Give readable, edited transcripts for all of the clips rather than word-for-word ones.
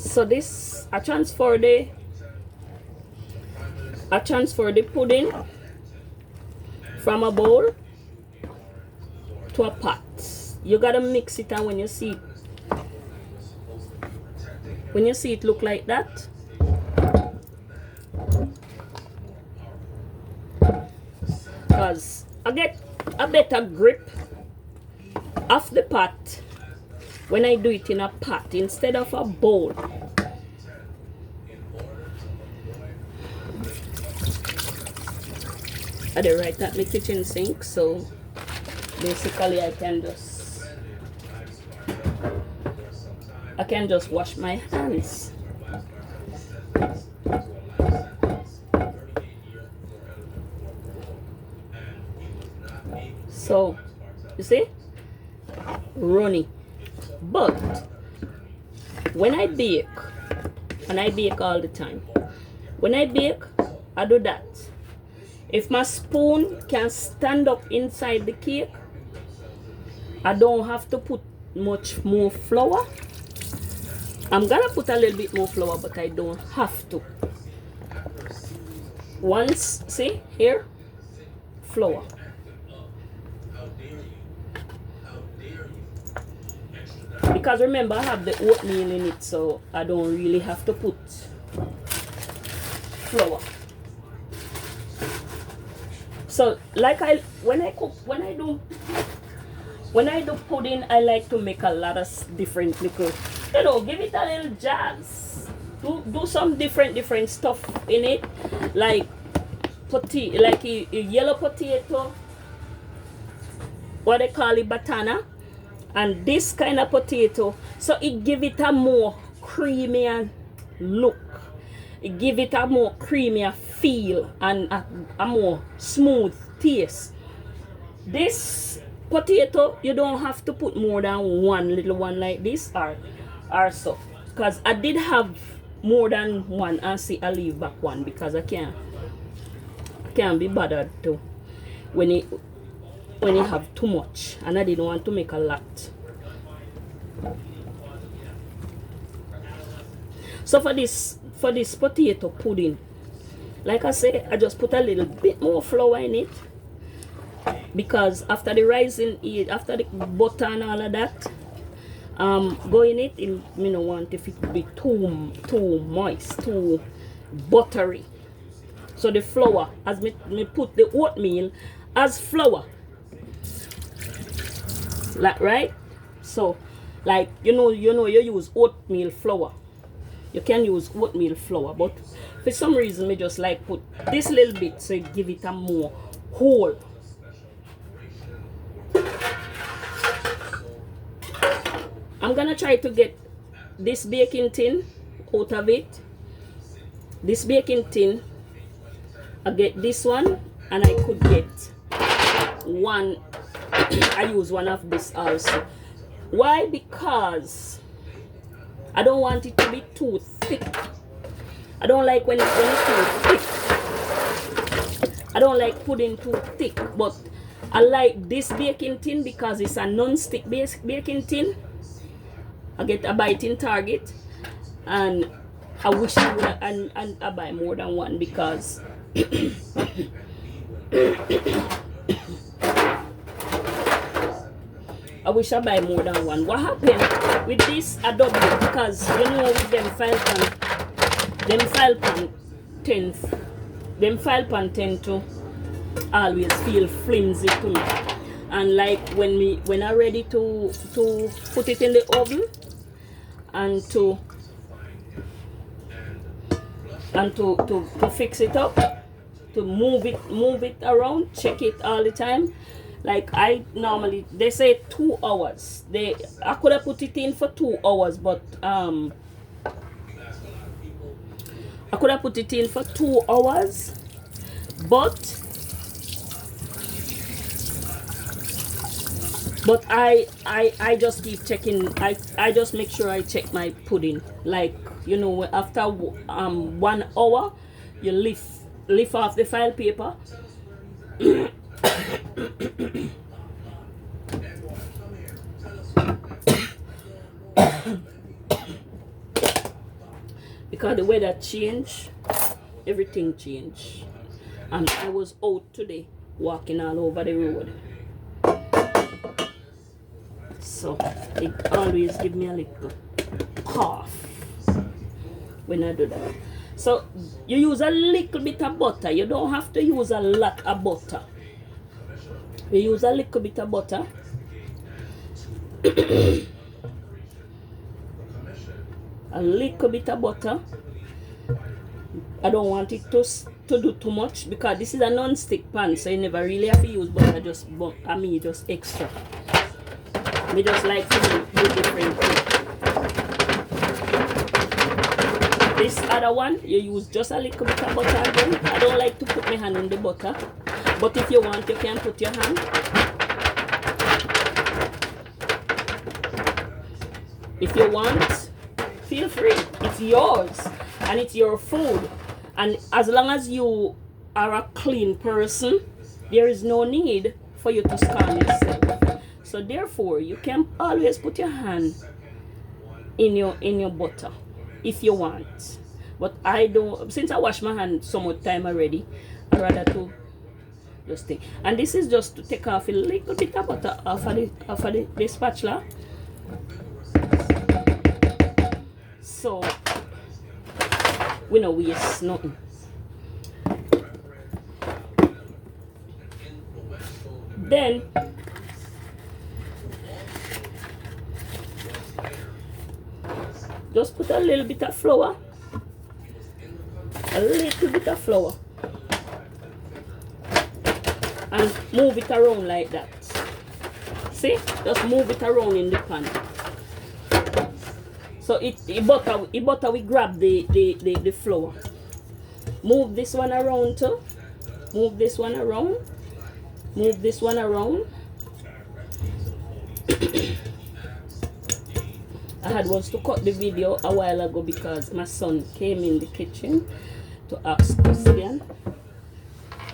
So this I transfer the pudding from a bowl to a pot. You gotta mix it, and when you see it look like that, because I get a better grip of the pot when I do it in a pot instead of a bowl. I did right at my kitchen sink, so basically I can just wash my hands. So you see, runny. But when I bake, and I bake all the time, when I bake, I do that. If my spoon can stand up inside the cake, I don't have to put much more flour. I'm gonna put a little bit more flour, but I don't have to. Once, see here, flour. Because remember, I have the oatmeal in it, so I don't really have to put flour. So like when I do pudding, I like to make a lot of different little, give it a little jazz. Do some different stuff in it, like a yellow potato, what they call it, batana, and this kind of potato, so it give it a more creamier look. It give it a more creamier feel and a more smooth taste. This potato, you don't have to put more than one little one like this or so, because I did have more than one, and see I leave back one because I can't be bothered to when you have too much, and I didn't want to make a lot. So for this potato pudding, like I say, I just put a little bit more flour in it, because after the rising heat, after the butter and all of that go in it, me no want if it be too moist, too buttery. So the flour, as me put the oatmeal as flour, like, right? So like you use oatmeal flour. You can use oatmeal flour, but for some reason me just like put this little bit, so it give it a more whole. I'm gonna try to get this baking tin out of it. This baking tin, I get this one, and I could get one. I use one of this also. Why? Because I don't want it to be too thick. I don't like when it's too thick. I don't like pudding too thick, but I like this baking tin because it's a non-stick baking tin. I get a bite in Target, and I wish I would, and I buy more than one, because I wish I buy more than one. What happened with this, I double it, because with them file pan tend to always feel flimsy to me. And like when I'm ready to put it in the oven and to fix it up, to move it around, check it all the time. Like I normally, they say 2 hours. I could have put it in for 2 hours, but I could have put it in for 2 hours, but I just keep checking. I just make sure I check my pudding. Like after 1 hour, you lift off the file paper. because the weather changed, everything changed. And I was out today walking all over the road, so it always give me a little cough when I do that. So you use a little bit of butter. You don't have to use a lot of butter. You use a little bit of butter. A little bit of butter. I don't want it to do too much because this is a non-stick pan, so you never really have to use butter. Just extra. We just like to do different things. This other one, you use just a little bit of butter again. I don't like to put my hand in the butter, but if you want, you can put your hand. If you want, feel free. It's yours and it's your food. And as long as you are a clean person, there is no need for you to scan yourself. So therefore, you can always put your hand in your butter if you want. But I don't, since I wash my hand so much time already, I rather to just take. And this is just to take off a little bit of butter off of the spatula. So we don't waste nothing. Then just put a little bit of flour. A little bit of flour. And move it around like that. See? Just move it around in the pan. So the butter we grab the flour. Move this one around too. Move this one around. Move this one around. I had once to cut the video a while ago because my son came in the kitchen to ask Christian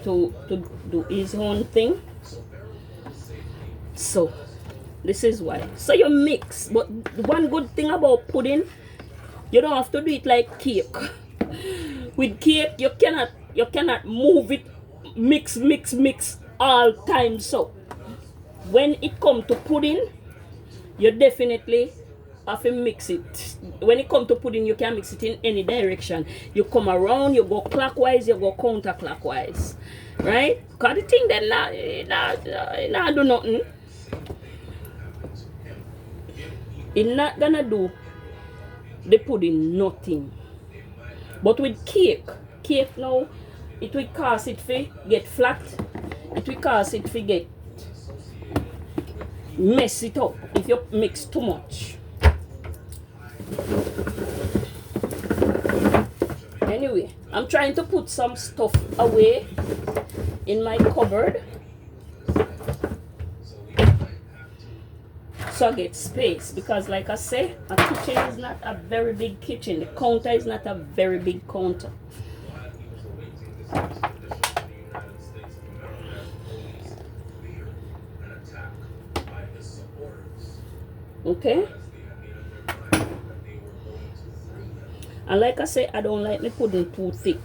to do his own thing. So this is why. So you mix, but one good thing about pudding, you don't have to do it like cake. With cake, you cannot move it, mix all time. So when it comes to pudding, you definitely have to mix it. When it comes to pudding, you can mix it in any direction. You come around, you go clockwise, you go counterclockwise, right? Cause the thing that not do nothing. It's not gonna do the pudding nothing. But with cake now, it will cause it to get flat. It will cause it to get mess it up if you mix too much. Anyway, I'm trying to put some stuff away in my cupboard so I get space, because like I say, a kitchen is not a very big kitchen. The counter is not a very big counter. Okay? And like I say, I don't like the pudding too thick.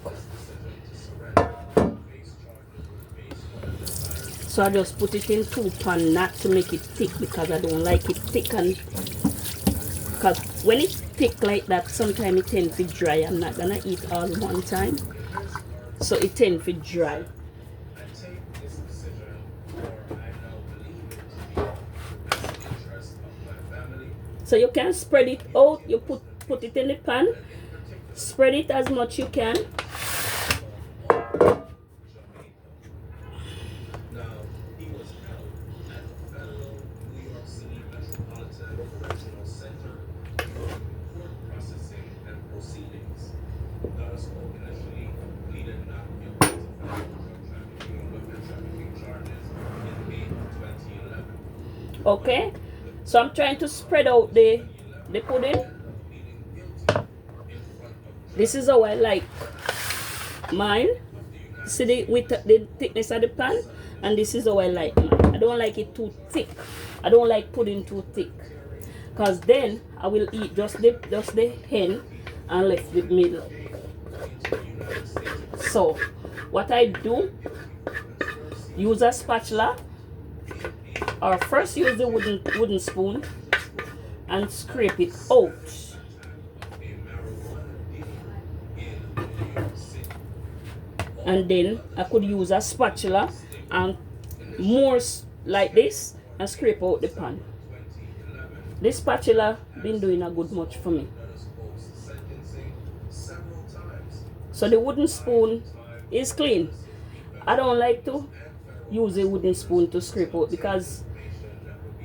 So I just put it in 2 pan, not to make it thick, because I don't like it thick. And because when it's thick like that, sometimes it tends to dry. I'm not gonna eat all one time, so it tends to dry. So you can spread it out. You put it in the pan, spread it as much you can. Okay, so I'm trying to spread out the pudding. This is how I like mine. See the thickness of the pan, and this is how I like mine. I don't like it too thick. I don't like pudding too thick, because then I will eat just the hen and left the middle. So what I do, use a spatula, or first use the wooden spoon and scrape it out. And then I could use a spatula and more like this and scrape out the pan. This spatula been doing a good much for me. So the wooden spoon is clean. I don't like to use a wooden spoon to scrape out because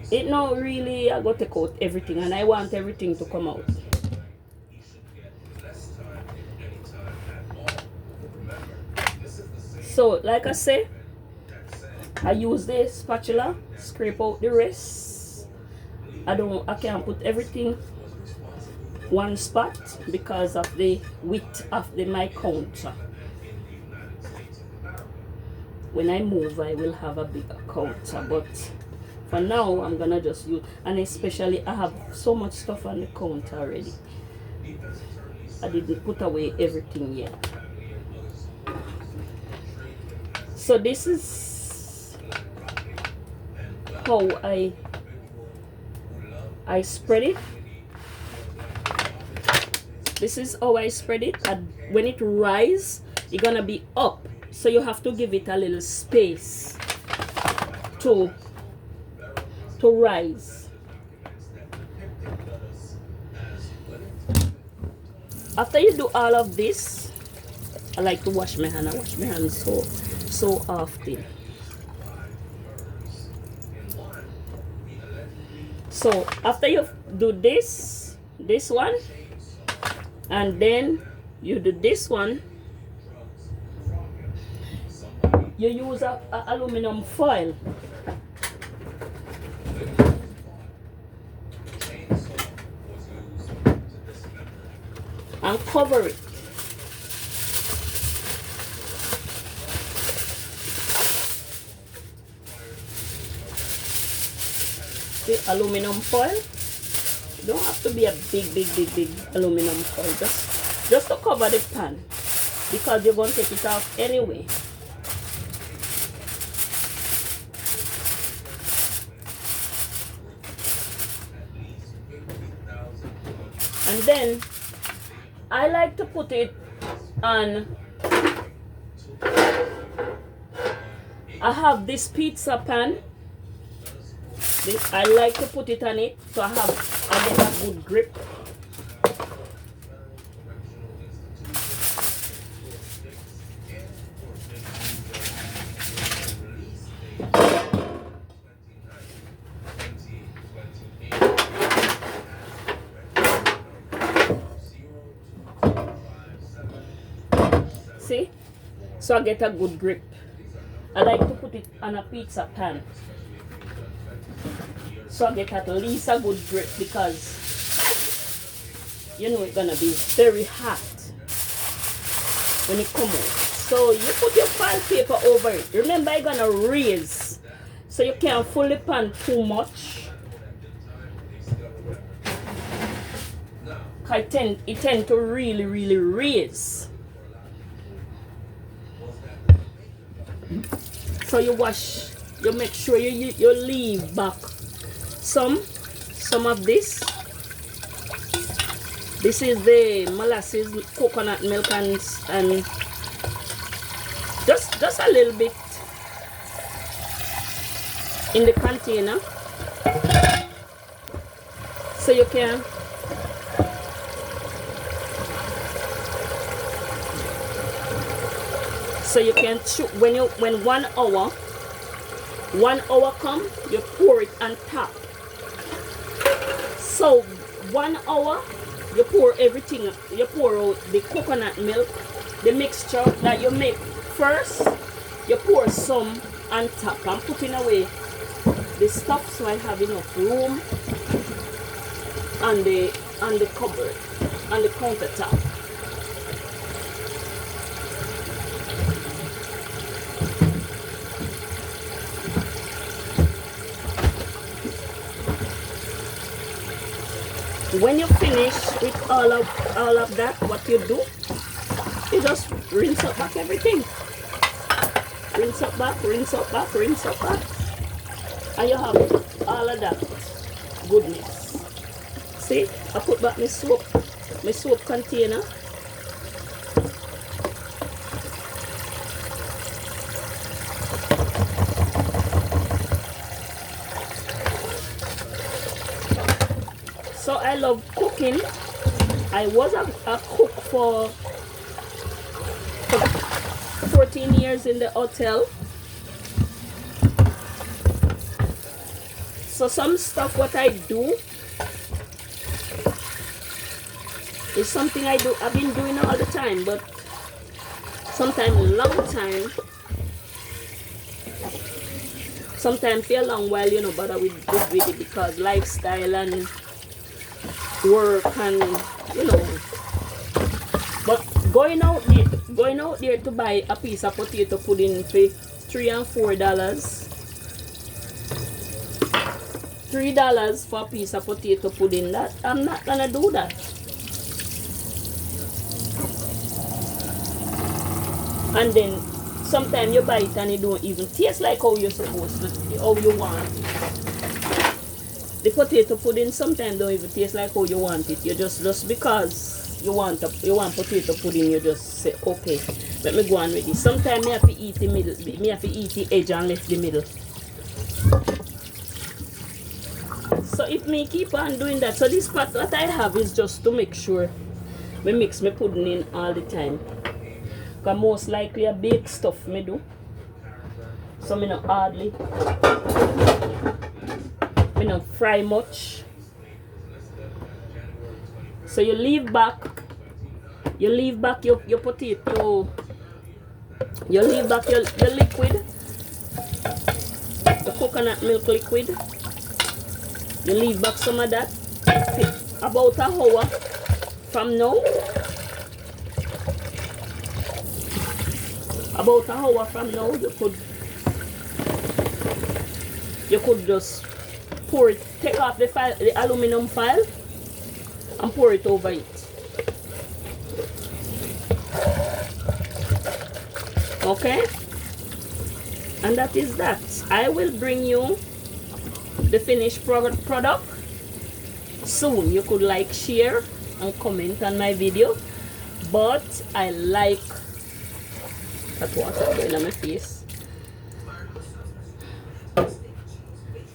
it not really, I got to take out everything and I want everything to come out. So like I say, I use the spatula, scrape out the rest. I can't put everything one spot because of the width of my counter. When I move, I will have a bigger counter, but for now I'm gonna just use, and especially I have so much stuff on the counter already. I didn't put away everything yet. So this is how I spread it. This is how I spread it, and when it rises, it's gonna be up. So you have to give it a little space to rise. After you do all of this, I like to wash my hand. I wash my hands so often. So after you do this one, and then you do this one, you use a aluminum foil and cover it. The aluminum foil, you don't have to be a big aluminum foil, just to cover the pan, because you're going to take it off anyway. And then I like to put it on, I have this pizza pan. I like to put it on it so I get a good grip. See? So I get a good grip. I like to put it on a pizza pan, so I get at least a good grip, because you know it's gonna be very hot when it comes out. So you put your pan paper over it. Remember, you're gonna raise, so you can't fold the pan too much. It tend to really raise. So you wash, you make sure you leave back some of this. This is the molasses, coconut milk, and just a little bit in the container, so you can chew. When 1 hour come, you pour it on top. So 1 hour, you pour everything. You pour out the coconut milk, the mixture that you make first. You pour some on top. I'm putting away the stuff so I have enough room on the cupboard, on the countertop. When you finish with all of that, what you do, you just rinse up back everything. Rinse up back, rinse up back, rinse up back. And you have all of that goodness. See, I put back my soap container. So I love cooking. I was a cook for 14 years in the hotel. So some stuff what I do is something I've been doing all the time, but sometimes a long time, sometimes for a long while, you know, bother with it because lifestyle and work and, you know. But going out there to buy a piece of potato pudding for $3 and $4. $3 for a piece of potato pudding, that I'm not gonna do that. And then sometimes you buy it and it don't even taste like how you're supposed to, how you want it. The potato pudding sometimes don't even taste like how you want it. You just because you want potato pudding, you just say, okay, let me go on with it. Sometimes me have to eat the middle, me have to eat the edge and left the middle. So if me keep on doing that, so this pot that I have is just to make sure me mix my pudding in all the time. Because most likely a bake stuff me do. So me not hardly, me not fry much. So you leave back your potato, you leave back your liquid, the coconut milk liquid. You leave back some of that about an hour from now. About an hour from now, you could just pour it, take off the aluminum foil and pour it over it. Okay? And that is that. I will bring you the finished product soon. You could like, share and comment on my video, but I like that water going on my face.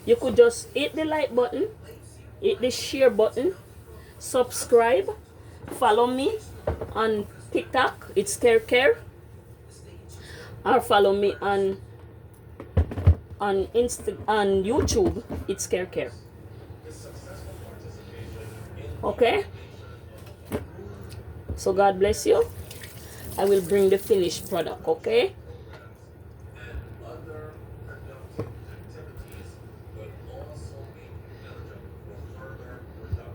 You could just hit the like button, hit the share button, subscribe, follow me on TikTok, it's Care, or follow me on YouTube, it's Care. Okay? So God bless you. I will bring the finished product, okay?